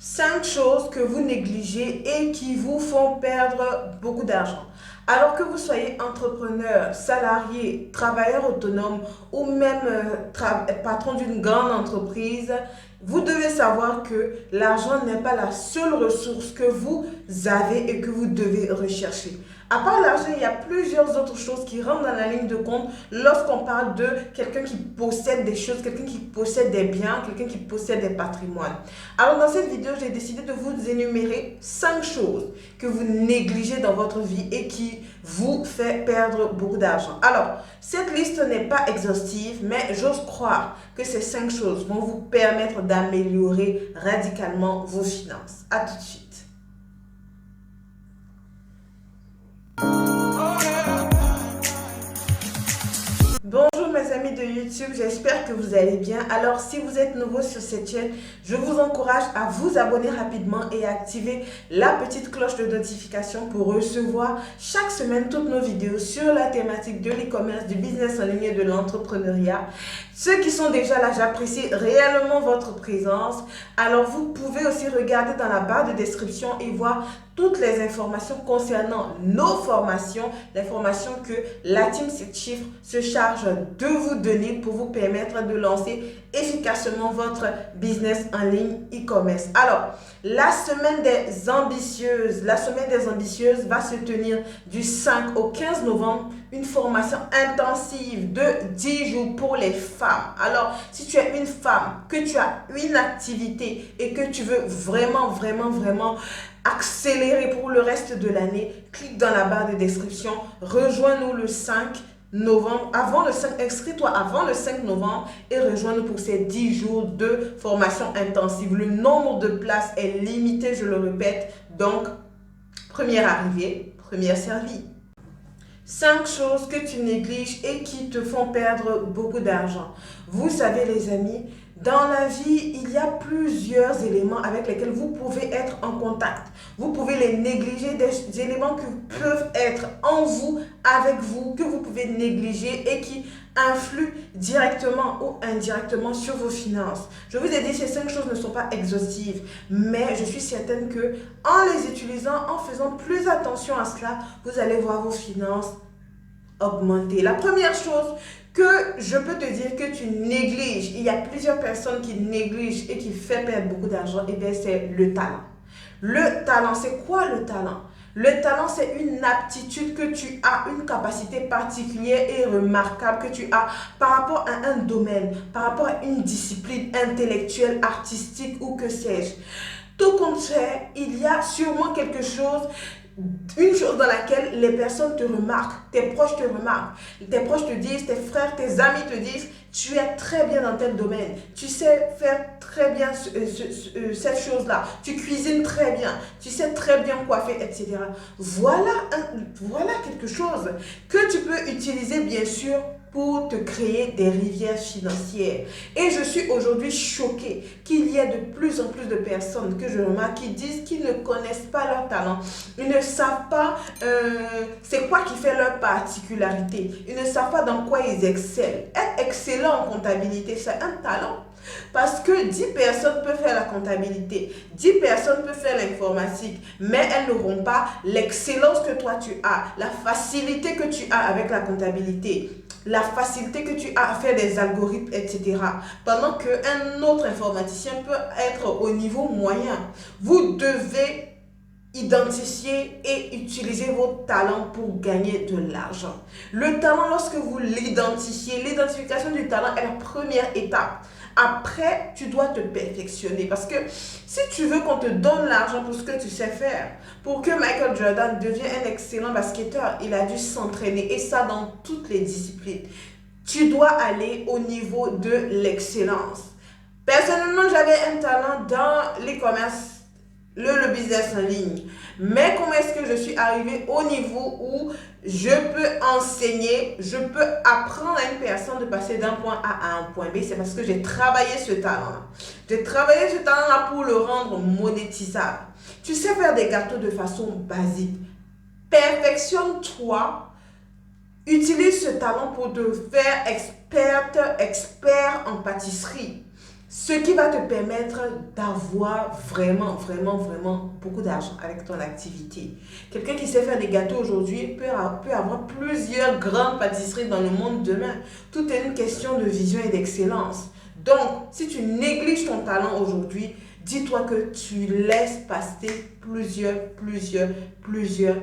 5 choses que vous négligez et qui vous font perdre beaucoup d'argent. Alors que vous soyez entrepreneur, salarié, travailleur autonome ou même patron d'une grande entreprise, vous devez savoir que l'argent n'est pas la seule ressource que vous avez et que vous devez rechercher. À part l'argent, il y a plusieurs autres choses qui rentrent dans la ligne de compte lorsqu'on parle de quelqu'un qui possède des choses, quelqu'un qui possède des biens, quelqu'un qui possède des patrimoines. Alors dans cette vidéo, j'ai décidé de vous énumérer 5 choses que vous négligez dans votre vie et qui vous fait perdre beaucoup d'argent. Alors, cette liste n'est pas exhaustive, mais j'ose croire que ces 5 choses vont vous permettre d'améliorer radicalement vos finances. À tout de suite. Bonjour mes amis de YouTube, j'espère que vous allez bien. Alors si vous êtes nouveau sur cette chaîne, je vous encourage à vous abonner rapidement et à activer la petite cloche de notification pour recevoir chaque semaine toutes nos vidéos sur la thématique de l'e-commerce, du business en ligne et de l'entrepreneuriat. Ceux qui sont déjà là, j'apprécie réellement votre présence. Alors vous pouvez aussi regarder dans la barre de description et voir toutes les informations concernant nos formations, l'information que la Team 7 Chiffres se charge de vous donner pour vous permettre de lancer efficacement votre business en ligne e-commerce. Alors, la semaine des ambitieuses va se tenir du 5 au 15 novembre, une formation intensive de 10 jours pour les femmes. Alors, si tu es une femme, que tu as une activité et que tu veux vraiment accélérer pour le reste de l'année, clique dans la barre de description, rejoins-nous le 5 novembre, inscris-toi avant le 5 novembre et rejoins-nous pour ces 10 jours de formation intensive. Le nombre de places est limité, je le répète, donc première arrivée, première servie. 5 choses que tu négliges et qui te font perdre beaucoup d'argent. Vous savez les amis, dans la vie, il y a plusieurs éléments avec lesquels vous pouvez être en contact. Vous pouvez les négliger, des éléments qui peuvent être en vous, avec vous, que vous pouvez négliger et qui influent directement ou indirectement sur vos finances. Je vous ai dit, ces 5 choses ne sont pas exhaustives, mais je suis certaine que en les utilisant, en faisant plus attention à cela, vous allez voir vos finances augmenter. La première chose que je peux te dire que tu négliges, il y a plusieurs personnes qui négligent et qui font perdre beaucoup d'argent, et bien c'est le talent. Le talent, c'est quoi le talent? Le talent, c'est une aptitude que tu as, une capacité particulière et remarquable que tu as par rapport à un domaine, par rapport à une discipline intellectuelle, artistique ou que sais-je. Tout compte fait, il y a sûrement quelque chose, une chose dans laquelle les personnes te remarquent, tes proches te remarquent, tes proches te disent, tes frères, tes amis te disent, tu es très bien dans tel domaine, tu sais faire très bien cette chose-là, tu cuisines très bien, tu sais très bien coiffer, etc. Voilà quelque chose que tu peux utiliser bien sûr pour te créer des rivières financières. Et je suis aujourd'hui choquée qu'il y ait de plus en plus de personnes que je remarque qui disent qu'ils ne connaissent pas leur talent. Ils ne savent pas c'est quoi qui fait leur particularité. Ils ne savent pas dans quoi ils excellent. Être excellent en comptabilité, c'est un talent. Parce que 10 personnes peuvent faire la comptabilité, 10 personnes peuvent faire l'informatique, mais elles n'auront pas l'excellence que toi tu as, la facilité que tu as avec la comptabilité, la facilité que tu as à faire des algorithmes, etc. Pendant qu'un autre informaticien peut être au niveau moyen. Vous devez identifier et utiliser vos talents pour gagner de l'argent. Le talent, lorsque vous l'identifiez, l'identification du talent est la première étape. Après, tu dois te perfectionner parce que si tu veux qu'on te donne l'argent pour ce que tu sais faire, pour que Michael Jordan devienne un excellent basketteur, il a dû s'entraîner et ça dans toutes les disciplines. Tu dois aller au niveau de l'excellence. Personnellement, j'avais un talent dans l'e-commerce, le business en ligne. Mais comment est-ce que je suis arrivée au niveau où je peux enseigner, je peux apprendre à une personne de passer d'un point A à un point B? C'est parce que j'ai travaillé ce talent-là. J'ai travaillé ce talent-là pour le rendre monétisable. Tu sais faire des gâteaux de façon basique. Perfectionne-toi. Utilise ce talent pour te faire expert en pâtisserie. ce qui va te permettre d'avoir vraiment beaucoup d'argent avec ton activité. Quelqu'un qui sait faire des gâteaux aujourd'hui peut avoir plusieurs grandes pâtisseries dans le monde demain. Tout est une question de vision et d'excellence. Donc, si tu négliges ton talent aujourd'hui, dis-toi que tu laisses passer plusieurs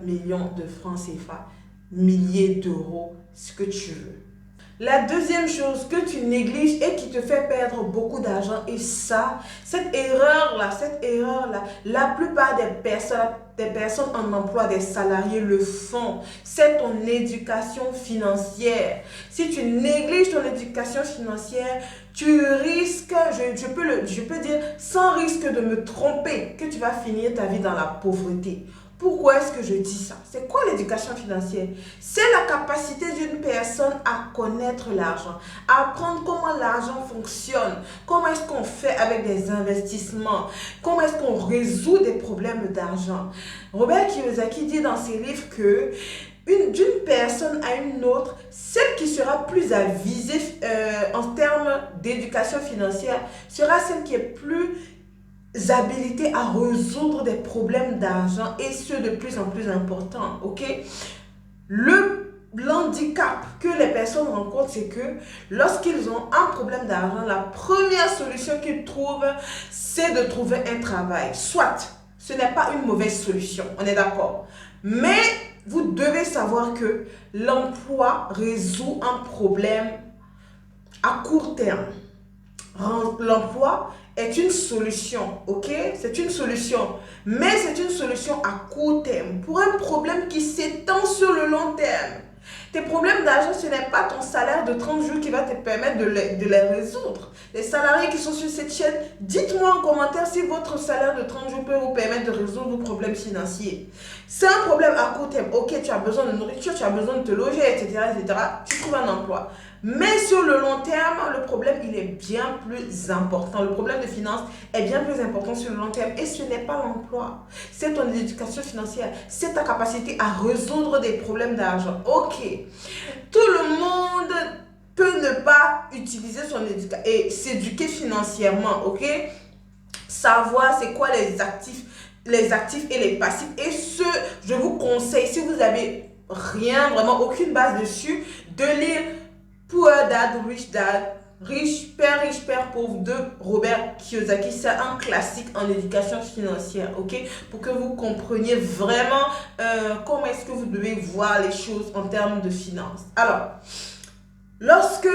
millions de francs CFA, milliers d'euros, ce que tu veux. La deuxième chose que tu négliges et qui te fait perdre beaucoup d'argent, et ça, cette erreur-là, la plupart des personnes en emploi, des salariés le font, c'est ton éducation financière. Si tu négliges ton éducation financière, tu risques, je peux dire sans risque de me tromper, que tu vas finir ta vie dans la pauvreté. Pourquoi est-ce que je dis ça? C'est quoi l'éducation financière? C'est la capacité d'une personne à connaître l'argent, à apprendre comment l'argent fonctionne, comment est-ce qu'on fait avec des investissements, comment est-ce qu'on résout des problèmes d'argent. Robert Kiyosaki dit dans ses livres que d'une personne à une autre, celle qui sera plus avisée en termes d'éducation financière sera celle qui est plus habilité à résoudre des problèmes d'argent et ceux de plus en plus importants, ok? L'handicap que les personnes rencontrent, c'est que lorsqu'ils ont un problème d'argent, la première solution qu'ils trouvent, c'est de trouver un travail. Soit, ce n'est pas une mauvaise solution, on est d'accord. Mais vous devez savoir que l'emploi résout un problème à court terme. L'emploi est une solution, ok? C'est une solution, mais c'est une solution à court terme pour un problème qui s'étend sur le long terme. Tes problèmes d'argent, ce n'est pas ton salaire de 30 jours qui va te permettre de les résoudre. Les salariés qui sont sur cette chaîne, dites-moi en commentaire si votre salaire de 30 jours peut vous permettre de résoudre vos problèmes financiers. C'est un problème à court terme. Ok, tu as besoin de nourriture, tu as besoin de te loger, etc. Tu trouves un emploi. Mais sur le long terme, le problème, il est bien plus important. Le problème de finance est bien plus important sur le long terme. Et ce n'est pas l'emploi. C'est ton éducation financière. C'est ta capacité à résoudre des problèmes d'argent. Ok. Tout le monde peut ne pas utiliser son éducation et s'éduquer financièrement. Ok. Savoir c'est quoi les actifs et les passifs. Et je vous conseille, si vous n'avez rien, vraiment aucune base dessus, de lire Poor Dad, Rich Dad, Père pauvre de Robert Kiyosaki. C'est un classique en éducation financière, ok? Pour que vous compreniez vraiment comment est-ce que vous devez voir les choses en termes de finances. Alors, lorsque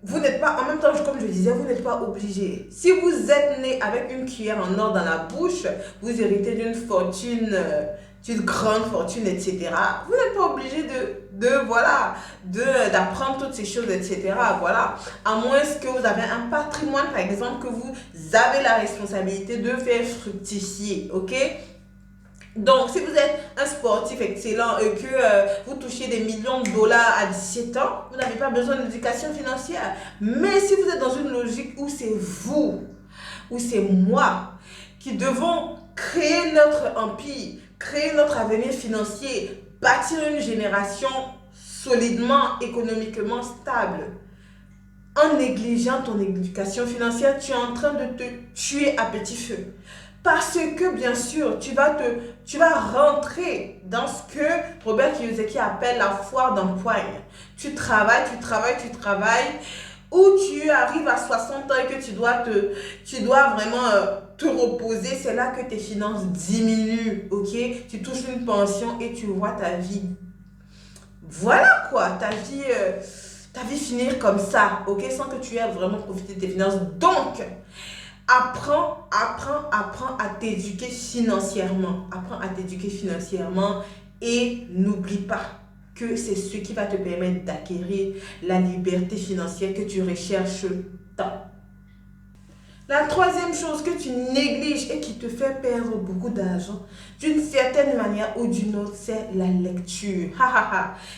vous n'êtes pas, en même temps, comme je disais, vous n'êtes pas obligé. Si vous êtes né avec une cuillère en or dans la bouche, vous héritez d'une fortune, d'une grande fortune, etc. Vous n'êtes pas obligé d'apprendre toutes ces choses, etc. Voilà. À moins que vous avez un patrimoine, par exemple, que vous avez la responsabilité de faire fructifier, ok? Donc, si vous êtes un sportif excellent et que vous touchez des millions de dollars à 17 ans, vous n'avez pas besoin d'éducation financière. Mais si vous êtes dans une logique où c'est vous, ou c'est moi, qui devons créer notre empire, créer notre avenir financier, bâtir une génération solidement, économiquement stable, en négligeant ton éducation financière, tu es en train de te tuer à petit feu. Parce que, bien sûr, tu vas rentrer dans ce que Robert Kiyosaki appelle la foire d'empoigne. Tu travailles, où tu arrives à 60 ans et que tu dois vraiment te reposer. C'est là que tes finances diminuent, ok? Tu touches une pension et tu vois ta vie. Voilà quoi, ta vie finir comme ça, ok? Sans que tu aies vraiment profité de tes finances. Donc, apprends à t'éduquer financièrement. Apprends à t'éduquer financièrement et n'oublie pas que c'est ce qui va te permettre d'acquérir la liberté financière que tu recherches tant. La troisième chose que tu négliges et qui te fait perdre beaucoup d'argent, d'une certaine manière ou d'une autre, c'est la lecture.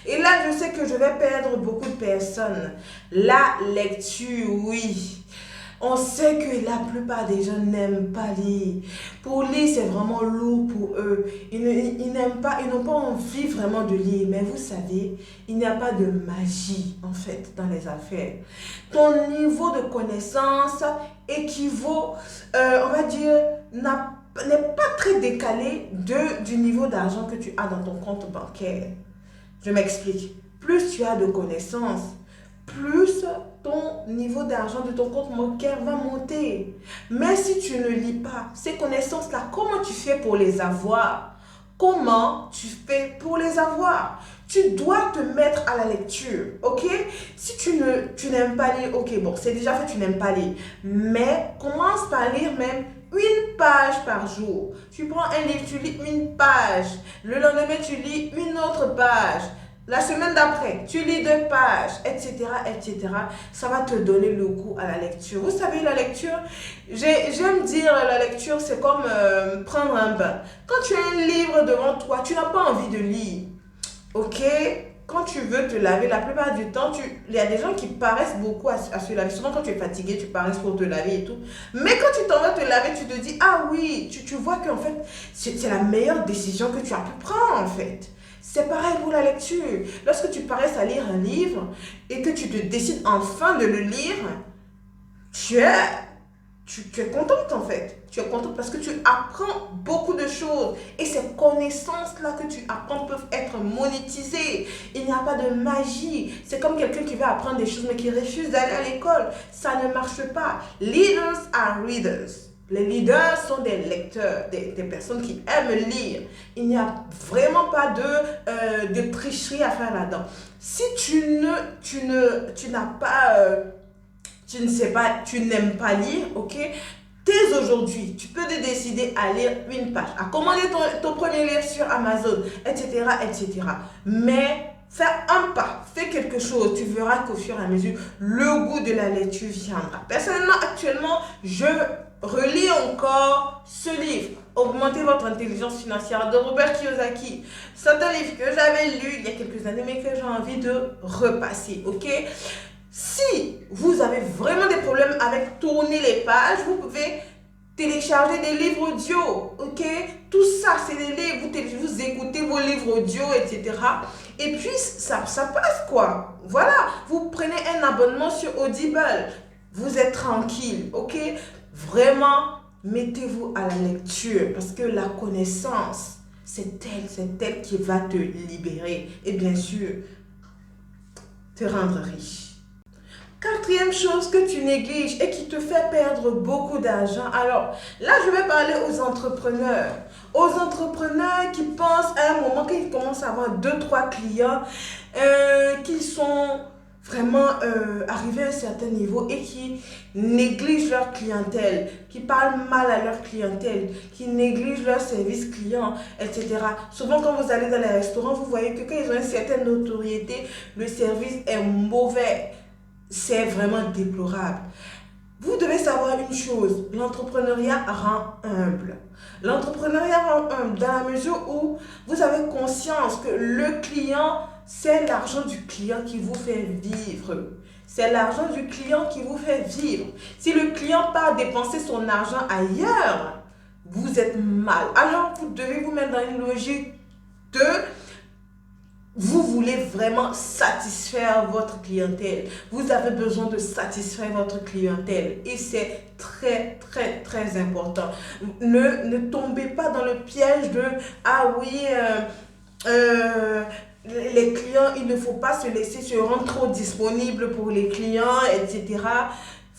Et là, je sais que je vais perdre beaucoup de personnes. La lecture, oui. On sait que la plupart des gens n'aiment pas lire. Pour lire, c'est vraiment lourd pour eux. Ils n'aiment pas, ils n'ont pas envie vraiment de lire. Mais vous savez, il n'y a pas de magie, en fait, dans les affaires. Ton niveau de connaissance équivaut, on va dire, n'est pas très décalé du niveau d'argent que tu as dans ton compte bancaire. Je m'explique. Plus tu as de connaissances, plus ton niveau d'argent de ton compte bancaire va monter. Mais si tu ne lis pas ces connaissances-là, comment tu fais pour les avoir? Comment tu fais pour les avoir? Tu dois te mettre à la lecture, ok? Si tu n'aimes pas lire, ok, bon, c'est déjà fait, tu n'aimes pas lire. Mais commence par lire même une page par jour. Tu prends un livre, tu lis une page. Le lendemain, tu lis une autre page. La semaine d'après, tu lis 2 pages, etc., etc. Ça va te donner le goût à la lecture. Vous savez, la lecture, j'aime dire la lecture, c'est comme prendre un bain. Quand tu as un livre devant toi, tu n'as pas envie de lire. Ok? Quand tu veux te laver, la plupart du temps, il y a des gens qui paraissent beaucoup à se laver. Souvent, quand tu es fatigué, tu paresses pour te laver et tout. Mais quand tu t'en vas te laver, tu te dis, ah oui, tu vois qu'en fait, c'est la meilleure décision que tu as pu prendre, en fait. C'est pareil pour la lecture. Lorsque tu paresses à lire un livre et que tu te décides enfin de le lire, tu es contente en fait. Tu es contente parce que tu apprends beaucoup de choses. Et ces connaissances-là que tu apprends peuvent être monétisées. Il n'y a pas de magie. C'est comme quelqu'un qui veut apprendre des choses mais qui refuse d'aller à l'école. Ça ne marche pas. Leaders are readers. Les leaders sont des lecteurs, des personnes qui aiment lire. Il n'y a vraiment pas de tricherie à faire là-dedans. Si tu n'as pas, tu ne sais pas, tu n'aimes pas lire, ok? Dès aujourd'hui, tu peux te décider à lire une page, à commander ton premier livre sur Amazon, etc., etc. Mais fais un pas, fais quelque chose, tu verras qu'au fur et à mesure, le goût de la lecture viendra. Personnellement, actuellement, je relis encore ce livre, Augmenter votre intelligence financière de Robert Kiyosaki. C'est un livre que j'avais lu il y a quelques années, mais que j'ai envie de repasser, ok? Si vous avez vraiment des problèmes avec tourner les pages, vous pouvez télécharger des livres audio, ok? Tout ça, c'est des livres, vous écoutez vos livres audio, etc. Et puis, ça passe quoi? Voilà, vous prenez un abonnement sur Audible, vous êtes tranquille, ok? Vraiment, mettez-vous à la lecture parce que la connaissance, c'est elle qui va te libérer et bien sûr, te rendre riche. Quatrième chose que tu négliges et qui te fait perdre beaucoup d'argent. Alors, là, je vais parler aux entrepreneurs. Aux entrepreneurs qui pensent à un moment qu'ils commencent à avoir 2-3 clients, qui sont vraiment arrivés à un certain niveau et qui négligent leur clientèle, qui parlent mal à leur clientèle, qui négligent leur service client, etc. Souvent, quand vous allez dans les restaurants, vous voyez que quand ils ont une certaine notoriété, le service est mauvais. C'est vraiment déplorable. Vous devez savoir une chose, l'entrepreneuriat rend humble. L'entrepreneuriat rend humble dans la mesure où vous avez conscience que le client, c'est l'argent du client qui vous fait vivre. C'est l'argent du client qui vous fait vivre. Si le client part dépenser son argent ailleurs, vous êtes mal. Alors vous devez vous mettre dans une logique de... Vous voulez vraiment satisfaire votre clientèle. Vous avez besoin de satisfaire votre clientèle. Et c'est très, très, très important. Ne tombez pas dans le piège de « Ah oui, les clients, il ne faut pas se laisser se rendre trop disponible pour les clients, etc. »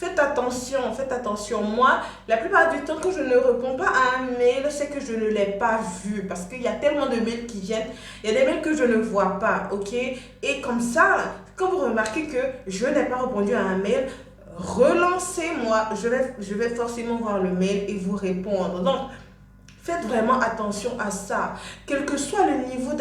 Faites attention, faites attention. Moi, la plupart du temps, quand je ne réponds pas à un mail, c'est que je ne l'ai pas vu. Parce qu'il y a tellement de mails qui viennent. Il y a des mails que je ne vois pas, ok? Et comme ça, quand vous remarquez que je n'ai pas répondu à un mail, relancez-moi. Je vais forcément voir le mail et vous répondre. Donc, faites vraiment attention à ça. Quel que soit le niveau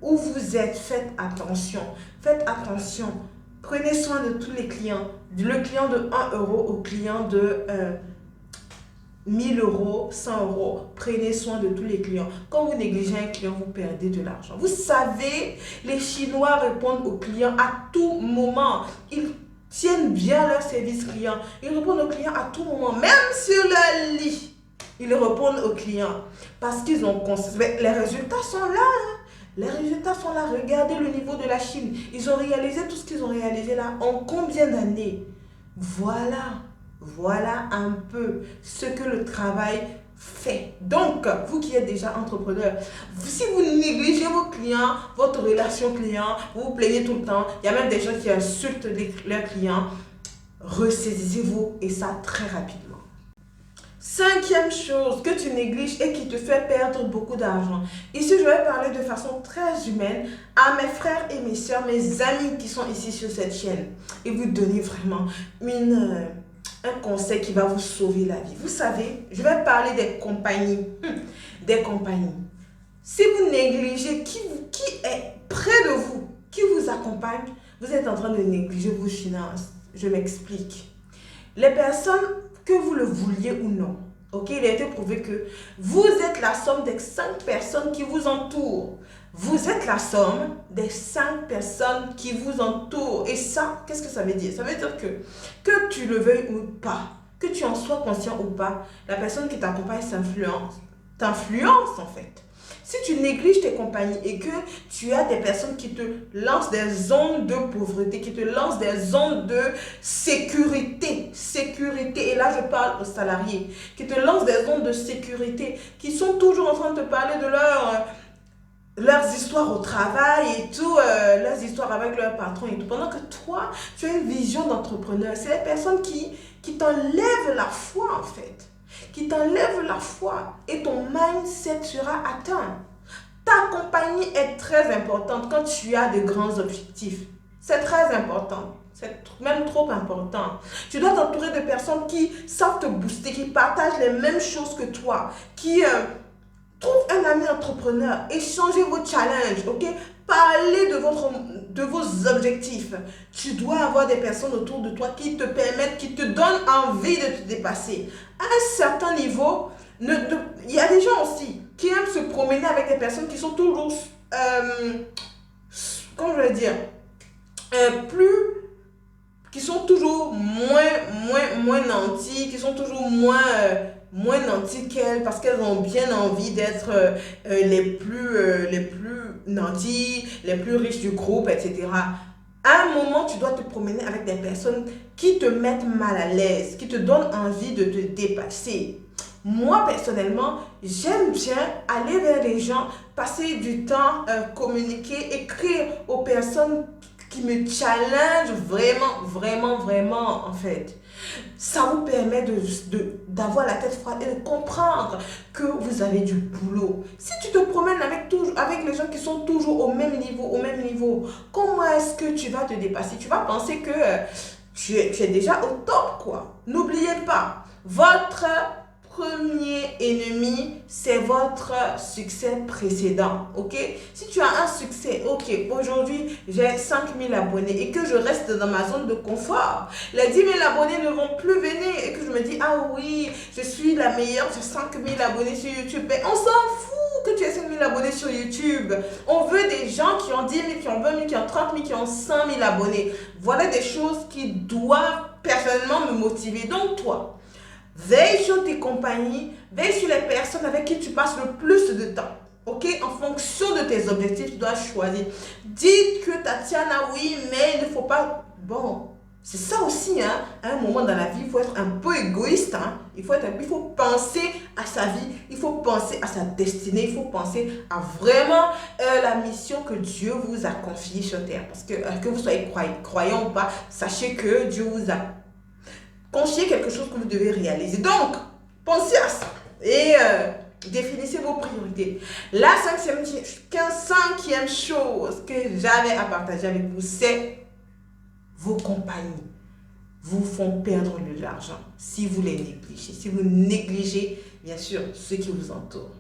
où vous êtes, faites attention. Faites attention. Prenez soin de tous les clients. Le client de 1 euro au client de 1000 euros, 100 euros. Prenez soin de tous les clients. Quand vous négligez un client, vous perdez de l'argent. Vous savez, les Chinois répondent aux clients à tout moment. Ils tiennent bien leur service client. Ils répondent aux clients à tout moment. Même sur leur lit, ils répondent aux clients. Parce qu'ils ont conscience. Les résultats sont là. Les résultats sont là. Regardez le niveau de la Chine. Ils ont réalisé tout ce qu'ils ont réalisé là en combien d'années? Voilà. Voilà un peu ce que le travail fait. Donc, vous qui êtes déjà entrepreneur, si vous négligez vos clients, votre relation client, vous vous plaignez tout le temps, il y a même des gens qui insultent leurs clients, ressaisissez-vous et ça très rapidement. Cinquième chose que tu négliges et qui te fait perdre beaucoup d'argent. Ici, je vais parler de façon très humaine à mes frères et mes soeurs, mes amis qui sont ici sur cette chaîne et vous donner vraiment un conseil qui va vous sauver la vie. Vous savez, je vais parler des compagnies. Des compagnies. Si vous négligez qui est près de vous, qui vous accompagne, vous êtes en train de négliger vos finances. Je m'explique. Les personnes, que vous le vouliez ou non, ok, il a été prouvé que vous êtes la somme des 5 personnes qui vous entourent. Vous êtes la somme des 5 personnes qui vous entourent. Et ça, qu'est-ce que ça veut dire? Ça veut dire que tu le veuilles ou pas, que tu en sois conscient ou pas, la personne qui t'accompagne t'influence en fait. Si tu négliges tes compagnies et que tu as des personnes qui te lancent des ondes de pauvreté, qui te lancent des ondes de sécurité, et là je parle aux salariés, qui te lancent des ondes de sécurité, qui sont toujours en train de te parler de leurs histoires au travail et tout, leurs histoires avec leur patron et tout, pendant que toi, tu as une vision d'entrepreneur. C'est les personnes qui t'enlèvent la foi en fait. Qui t'enlève la foi et ton mindset sera atteint. Ta compagnie est très importante quand tu as de grands objectifs. C'est très important. C'est même trop important. Tu dois t'entourer de personnes qui savent te booster, qui partagent les mêmes choses que toi, qui trouvent un ami entrepreneur, échangez vos challenges, ok? Parlez de vos objectifs. Tu dois avoir des personnes autour de toi qui te permettent, qui te donnent envie de te dépasser. À un certain niveau, il y a des gens aussi qui aiment se promener avec des personnes qui sont toujours, comment je vais dire, qui sont toujours moins nantis, qui sont toujours moins nantis qu'elles parce qu'elles ont bien envie d'être les plus nantis, les plus riches du groupe, etc. À un moment, tu dois te promener avec des personnes qui te mettent mal à l'aise, qui te donnent envie de te dépasser. Moi, personnellement, j'aime bien aller vers les gens, passer du temps, communiquer, écrire aux personnes qui me challenge vraiment, en fait. Ça vous permet d'avoir la tête froide et de comprendre que vous avez du boulot. Si tu te promènes avec les gens qui sont toujours au même niveau, comment est-ce que tu vas te dépasser? Tu vas penser que tu es déjà au top, quoi. N'oubliez pas, votre premier ennemi, c'est votre succès précédent, ok? Si tu as un succès, ok, aujourd'hui, j'ai 5000 abonnés et que je reste dans ma zone de confort, les 10 000 abonnés ne vont plus venir et que je me dis, ah oui, je suis la meilleure, j'ai 5000 abonnés sur YouTube. Mais on s'en fout que tu aies 5000 abonnés sur YouTube. On veut des gens qui ont 10 000, qui ont 20 000, qui ont 30 000, qui ont 100 000 abonnés. Voilà des choses qui doivent personnellement me motiver. Donc toi, veille sur tes compagnies, veille sur les personnes avec qui tu passes le plus de temps. Ok? En fonction de tes objectifs, tu dois choisir. Dites que Tatiana, oui, mais il ne faut pas... Bon, c'est ça aussi, hein. À un moment dans la vie, il faut être un peu égoïste. Hein. Il faut penser à sa vie, il faut penser à sa destinée, il faut penser à vraiment la mission que Dieu vous a confiée sur terre. Parce que vous soyez croyant ou pas, sachez que Dieu vous a confiez quelque chose que vous devez réaliser. Donc, pensez à ça et définissez vos priorités. La cinquième chose que j'avais à partager avec vous, c'est vos compagnies vous font perdre de l'argent si vous les négligez. Si vous négligez, bien sûr, ceux qui vous entourent.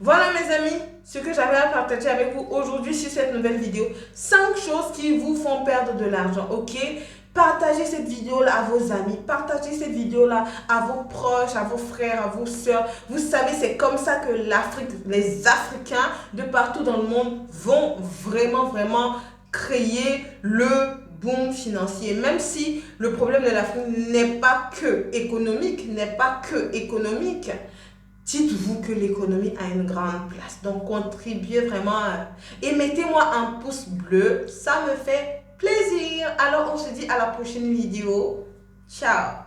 Voilà mes amis, ce que j'avais à partager avec vous aujourd'hui sur cette nouvelle vidéo. 5 choses qui vous font perdre de l'argent, ok? Partagez cette vidéo-là à vos amis, partagez cette vidéo-là à vos proches, à vos frères, à vos soeurs. Vous savez, c'est comme ça que les Africains de partout dans le monde vont vraiment créer le boom financier. Même si le problème de l'Afrique n'est pas que économique, dites-vous que l'économie a une grande place. Donc, contribuez vraiment et mettez-moi un pouce bleu, ça me fait plaisir. Alors, on se dit à la prochaine vidéo. Ciao.